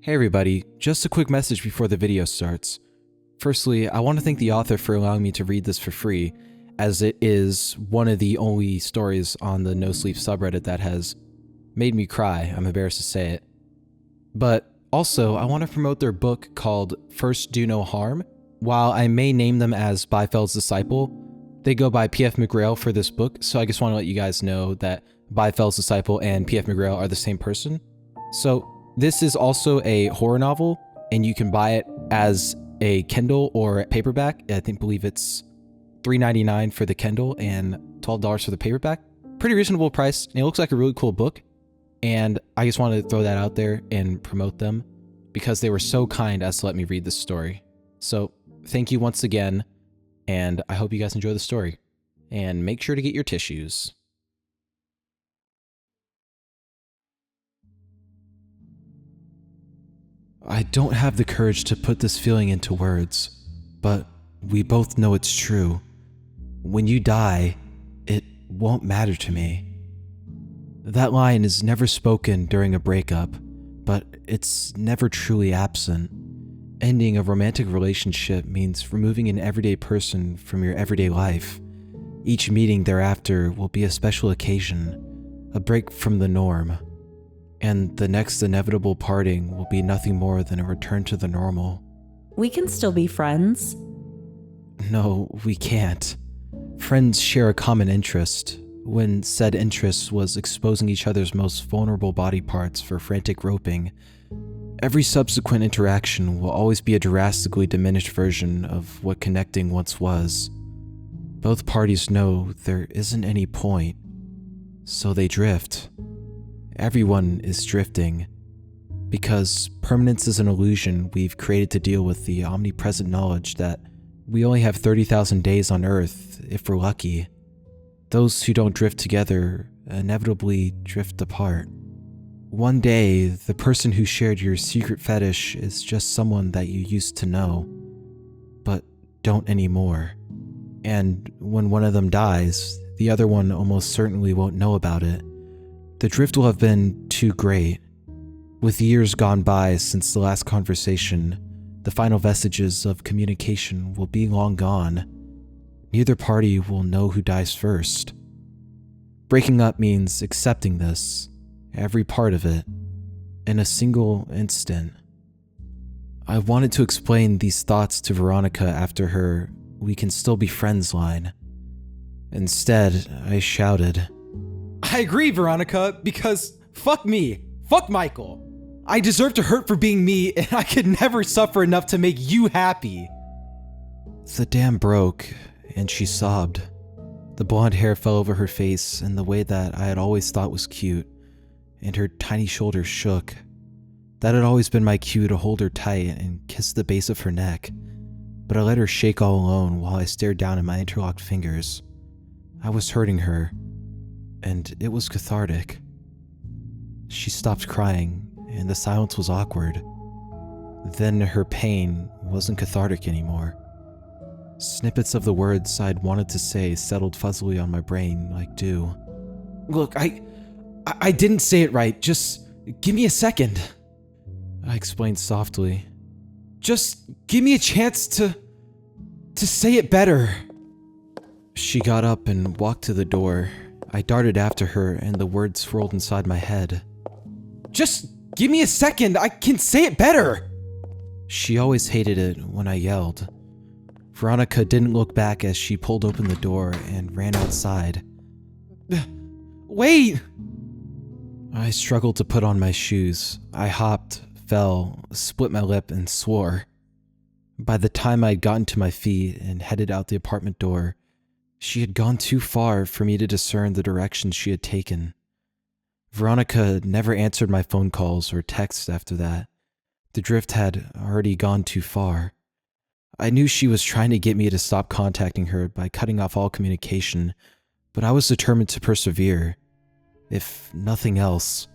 Hey everybody, just a quick message before the video starts. Firstly, I want to thank the author for allowing me to read this for free, as it is one of the only stories on the NoSleep subreddit that has made me cry. I'm embarrassed to say it. But also, I want to promote their book called First Do No Harm. While I may name them as Byfeld's Disciple, they go by P.F. McGrail for this book, so I just want to let you guys know that Byfeld's Disciple and P.F. McGrail are the same person. So, this is also a horror novel, and you can buy it as a Kindle or paperback. I believe it's $3.99 for the Kindle and $12 for the paperback. Pretty reasonable price, and it looks like a really cool book. And I just wanted to throw that out there and promote them because they were so kind as to let me read this story. So thank you once again, and I hope you guys enjoy the story. And make sure to get your tissues. I don't have the courage to put this feeling into words, but we both know it's true. When you die, it won't matter to me. That line is never spoken during a breakup, but it's never truly absent. Ending a romantic relationship means removing an everyday person from your everyday life. Each meeting thereafter will be a special occasion, a break from the norm. And the next inevitable parting will be nothing more than a return to the normal. We can still be friends. No, we can't. Friends share a common interest, when said interest was exposing each other's most vulnerable body parts for frantic groping. Every subsequent interaction will always be a drastically diminished version of what connecting once was. Both parties know there isn't any point, so they drift. Everyone is drifting, because permanence is an illusion we've created to deal with the omnipresent knowledge that we only have 30,000 days on Earth if we're lucky. Those who don't drift together inevitably drift apart. One day, the person who shared your secret fetish is just someone that you used to know, but don't anymore. And when one of them dies, the other one almost certainly won't know about it. The drift will have been too great. With years gone by since the last conversation, the final vestiges of communication will be long gone. Neither party will know who dies first. Breaking up means accepting this, every part of it, in a single instant. I wanted to explain these thoughts to Veronica after her "we can still be friends" line. Instead, I shouted, I agree, Veronica, because fuck me, fuck Michael. I deserve to hurt for being me, and I could never suffer enough to make you happy. The dam broke, and she sobbed. The blonde hair fell over her face in the way that I had always thought was cute, and her tiny shoulders shook. That had always been my cue to hold her tight and kiss the base of her neck, but I let her shake all alone while I stared down at my interlocked fingers. I was hurting her, and it was cathartic. She stopped crying, and the silence was awkward. Then her pain wasn't cathartic anymore. Snippets of the words I'd wanted to say settled fuzzily on my brain like dew. Look, I didn't say it right. Just give me a second. I explained softly. Just give me a chance to say it better. She got up and walked to the door. I darted after her, and the words swirled inside my head. Just give me a second. I can say it better. She always hated it when I yelled. Veronica didn't look back as she pulled open the door and ran outside. Wait! I struggled to put on my shoes. I hopped, fell, split my lip, and swore. By the time I'd gotten to my feet and headed out the apartment door, she had gone too far for me to discern the direction she had taken. Veronica never answered my phone calls or texts after that. The drift had already gone too far. I knew she was trying to get me to stop contacting her by cutting off all communication, but I was determined to persevere. If nothing else,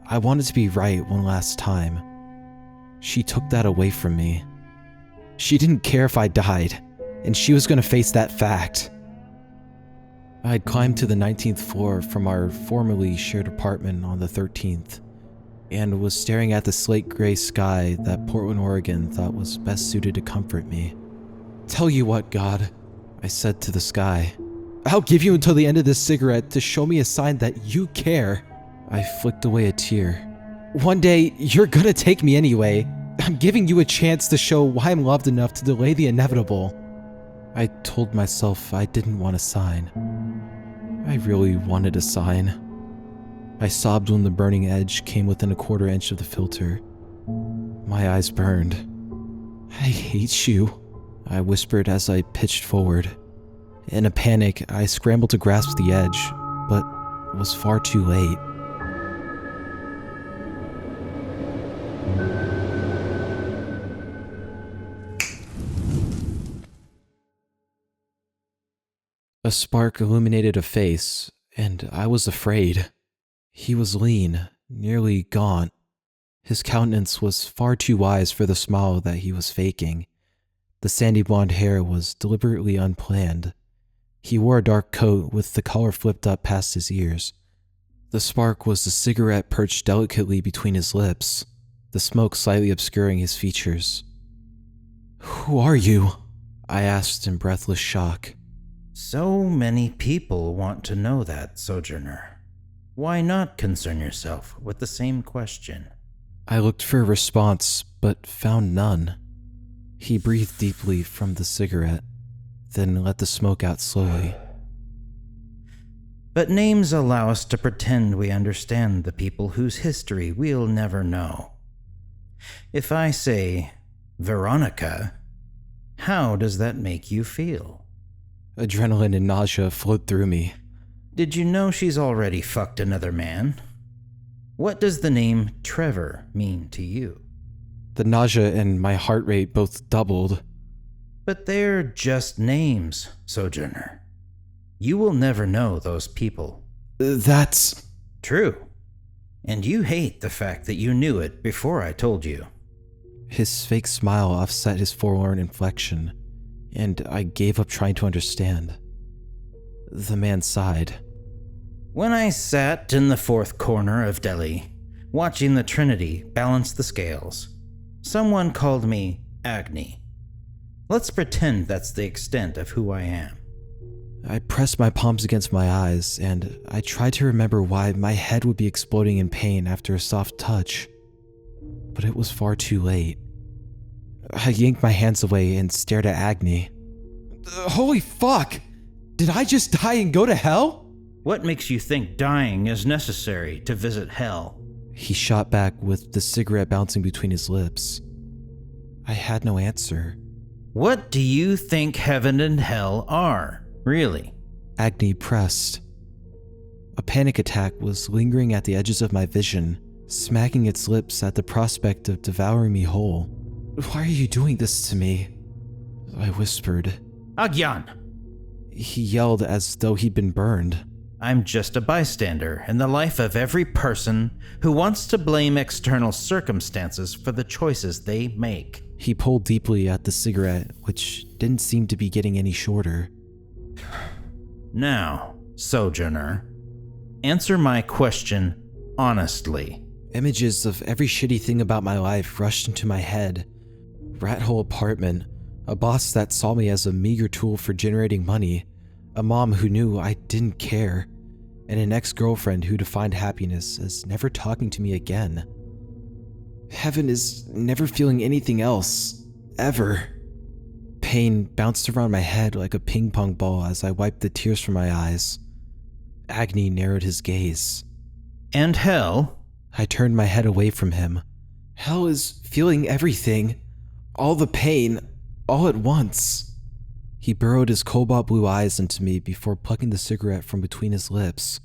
I wanted to be right one last time. She took that away from me. She didn't care if I died, and she was going to face that fact. I had climbed to the 19th floor from our formerly shared apartment on the 13th, and was staring at the slate gray sky that Portland, Oregon thought was best suited to comfort me. "Tell you what, God," I said to the sky. "I'll give you until the end of this cigarette to show me a sign that you care." I flicked away a tear. "One day, you're gonna take me anyway. I'm giving you a chance to show why I'm loved enough to delay the inevitable." I told myself I didn't want a sign. I really wanted a sign. I sobbed when the burning edge came within a quarter inch of the filter. My eyes burned. "I hate you," I whispered as I pitched forward. In a panic, I scrambled to grasp the edge, but was far too late. A spark illuminated a face, and I was afraid. He was lean, nearly gaunt. His countenance was far too wise for the smile that he was faking. The sandy blonde hair was deliberately unplanned. He wore a dark coat with the collar flipped up past his ears. The spark was a cigarette perched delicately between his lips, the smoke slightly obscuring his features. "Who are you?" I asked in breathless shock. So many people want to know that, Sojourner. Why not concern yourself with the same question? I looked for a response, but found none. He breathed deeply from the cigarette, then let the smoke out slowly. But names allow us to pretend we understand the people whose history we'll never know. If I say, Veronica, how does that make you feel? Adrenaline and nausea flowed through me. Did you know she's already fucked another man? What does the name Trevor mean to you? The nausea and my heart rate both doubled. But they're just names, Sojourner. You will never know those people. That's true. And you hate the fact that you knew it before I told you. His fake smile offset his forlorn inflection, and I gave up trying to understand. The man sighed. When I sat in the fourth corner of Delhi, watching the Trinity balance the scales, someone called me Agni. Let's pretend that's the extent of who I am. I pressed my palms against my eyes, and I tried to remember why my head would be exploding in pain after a soft touch. But it was far too late. I yanked my hands away and stared at Agni. Holy fuck! Did I just die and go to hell? What makes you think dying is necessary to visit hell? He shot back with the cigarette bouncing between his lips. I had no answer. What do you think heaven and hell are, really? Agni pressed. A panic attack was lingering at the edges of my vision, smacking its lips at the prospect of devouring me whole. Why are you doing this to me? I whispered. Agyan! He yelled as though he'd been burned. I'm just a bystander in the life of every person who wants to blame external circumstances for the choices they make. He pulled deeply at the cigarette, which didn't seem to be getting any shorter. Now, Sojourner, answer my question honestly. Images of every shitty thing about my life rushed into my head. Rat hole apartment, a boss that saw me as a meager tool for generating money, a mom who knew I didn't care, and an ex-girlfriend who defined happiness as never talking to me again. Heaven is never feeling anything else, ever. Pain bounced around my head like a ping pong ball as I wiped the tears from my eyes. Agni narrowed his gaze. And hell? I turned my head away from him. Hell is feeling everything. All the pain, all at once. He burrowed his cobalt blue eyes into me before plucking the cigarette from between his lips.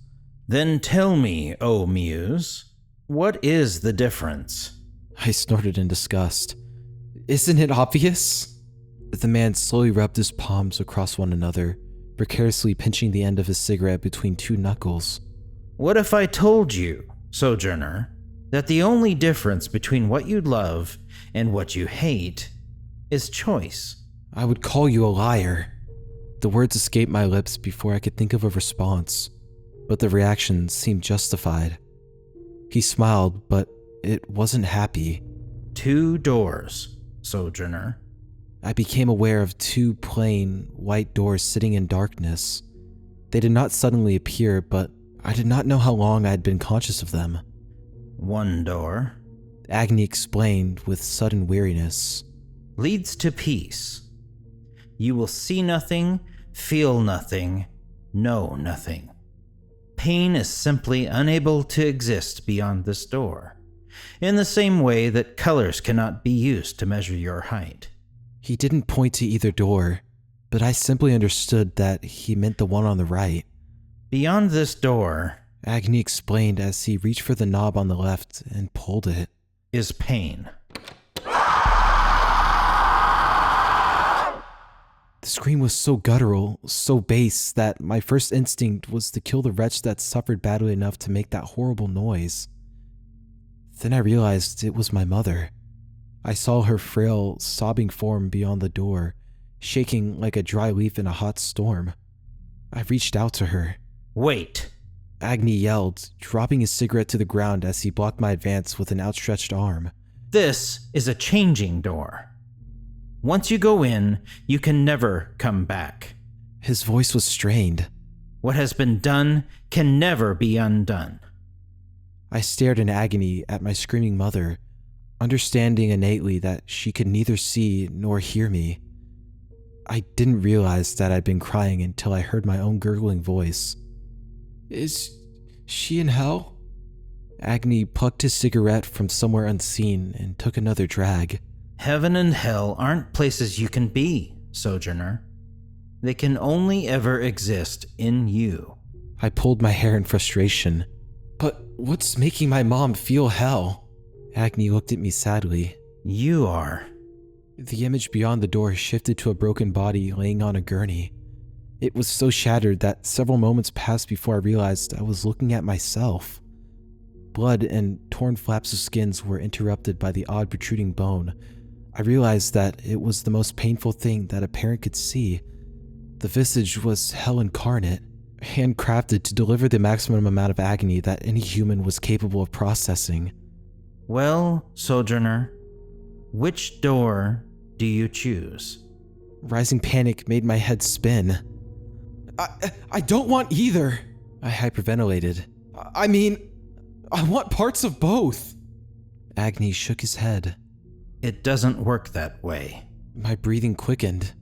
Then tell me, O Muse, what is the difference? I snorted in disgust. Isn't it obvious? The man slowly rubbed his palms across one another, precariously pinching the end of his cigarette between two knuckles. What if I told you, Sojourner, that the only difference between what you love and what you hate is choice? I would call you a liar. The words escaped my lips before I could think of a response, but the reaction seemed justified. He smiled, but It wasn't happy. 2 doors, Sojourner. I became aware of 2 plain, white doors sitting in darkness. They did not suddenly appear, but I did not know how long I had been conscious of them. 1 door Agni explained with sudden weariness. leads to peace. You will see nothing, feel nothing, know nothing. Pain is simply unable to exist beyond this door, in the same way that colors cannot be used to measure your height. He didn't point to either door, but I simply understood that he meant the one on the right. Beyond this door Agni explained as he reached for the knob on the left and pulled it. is pain. The scream was so guttural, so bass, that my first instinct was to kill the wretch that suffered badly enough to make that horrible noise. Then I realized it was my mother. I saw her frail, sobbing form beyond the door, shaking like a dry leaf in a hot storm. I reached out to her. Wait. Agni yelled, dropping his cigarette to the ground as he blocked my advance with an outstretched arm. This is a changing door. Once you go in, you can never come back. His voice was strained. What has been done can never be undone. I stared in agony at my screaming mother, understanding innately that she could neither see nor hear me. I didn't realize that I'd been crying until I heard my own gurgling voice. Is she in hell? Agni plucked his cigarette from somewhere unseen and took another drag. Heaven and hell aren't places you can be, Sojourner. They can only ever exist in you. I pulled my hair in frustration. But what's making my mom feel hell? Agni looked at me sadly. You are. The image beyond the door shifted to a broken body laying on a gurney. It was so shattered that several moments passed before I realized I was looking at myself. Blood and torn flaps of skins were interrupted by the odd protruding bone. I realized that it was the most painful thing that a parent could see. The visage was hell incarnate, handcrafted to deliver the maximum amount of agony that any human was capable of processing. Well, Sojourner, which door do you choose? Rising panic made my head spin. I don't want either. I hyperventilated. I mean, I want parts of both. Agni shook his head. It doesn't work that way. My breathing quickened.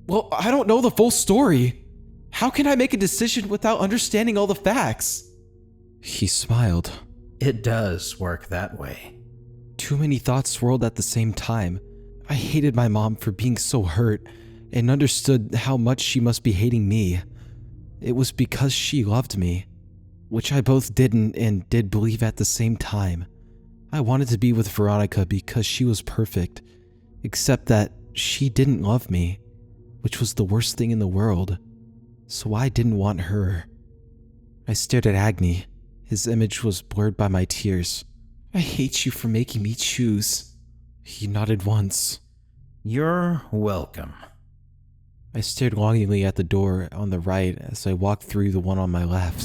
Well, I don't know the full story. How can I make a decision without understanding all the facts? He smiled. It does work that way. Too many thoughts swirled at the same time. I hated my mom for being so hurt and understood how much she must be hating me. It was because she loved me, which I both didn't and did believe at the same time. I wanted to be with Veronica because she was perfect, except that she didn't love me, which was the worst thing in the world. So I didn't want her. I stared at Agni. His image was blurred by my tears. I hate you for making me choose. He nodded once. You're welcome. I stared longingly at the door on the right as I walked through the one on my left.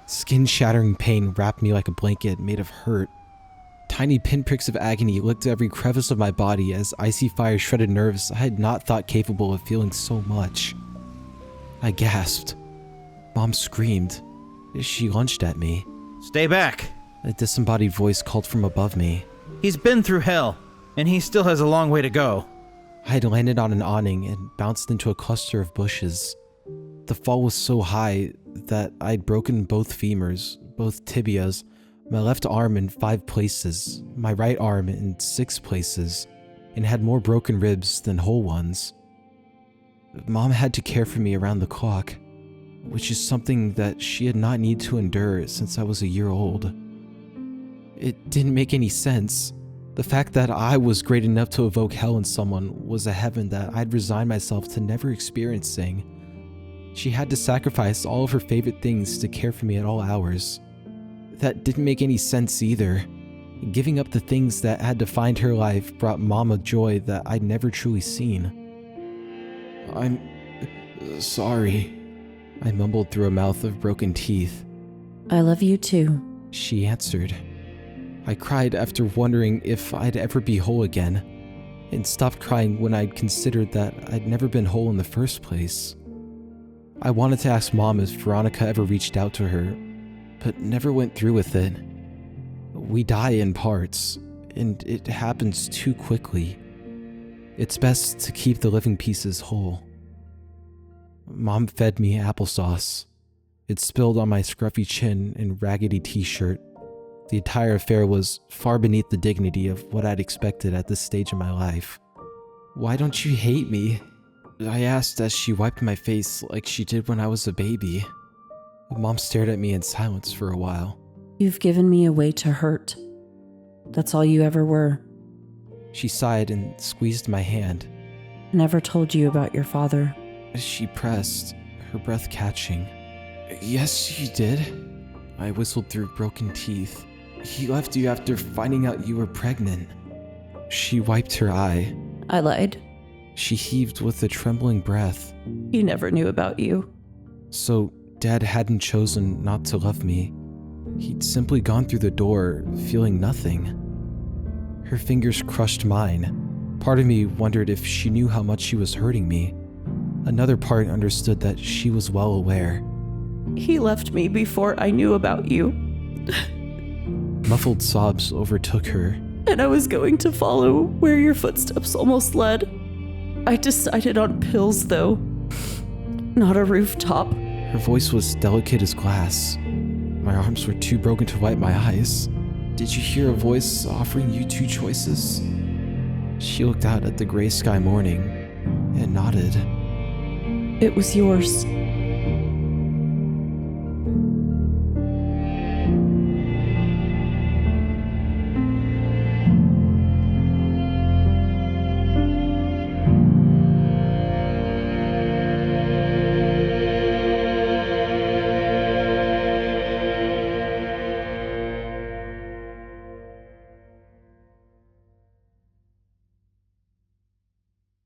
Skin-shattering pain wrapped me like a blanket made of hurt. Tiny pinpricks of agony licked every crevice of my body as icy fire shredded nerves I had not thought capable of feeling so much. I gasped. Mom screamed. She lunged at me. Stay back. A disembodied voice called from above me. He's been through hell, and he still has a long way to go. I had landed on an awning and bounced into a cluster of bushes. The fall was so high that I'd broken both femurs, both tibias, my left arm in 5 places, my right arm in 6 places, and had more broken ribs than whole ones. Mom had to care for me around the clock, which is something that she had not needed to endure since I was a year old. It didn't make any sense. The fact that I was great enough to evoke hell in someone was a heaven that I'd resigned myself to never experiencing. She had to sacrifice all of her favorite things to care for me at all hours. That didn't make any sense either. Giving up the things that had defined her life brought Mom a joy that I'd never truly seen. "I'm sorry," I mumbled through a mouth of broken teeth. I love you too. She answered. I cried after wondering if I'd ever be whole again, and stopped crying when I'd considered that I'd never been whole in the first place. I wanted to ask Mom if Veronica ever reached out to her, but never went through with it. We die in parts, and it happens too quickly. It's best to keep the living pieces whole. Mom fed me applesauce. It spilled on my scruffy chin and raggedy t-shirt. The entire affair was far beneath the dignity of what I'd expected at this stage in my life. "Why don't you hate me?" I asked as she wiped my face like she did when I was a baby. Mom stared at me in silence for a while. You've given me a way to hurt. That's all you ever were. She sighed and squeezed my hand. I never told you about your father. She pressed, her breath catching. "Yes, you did," I whistled through broken teeth. "He left you after finding out you were pregnant." She wiped her eye. I lied. She heaved with a trembling breath. He never knew about you. So Dad hadn't chosen not to love me. He'd simply gone through the door, feeling nothing. Her fingers crushed mine. Part of me wondered if she knew how much she was hurting me. Another part understood that she was well aware. He left me before I knew about you. Muffled sobs overtook her. And I was going to follow where your footsteps almost led. I decided on pills, though. Not a rooftop. Her voice was delicate as glass. My arms were too broken to wipe my eyes. "Did you hear a voice offering you two choices?" She looked out at the gray sky morning and nodded. It was yours.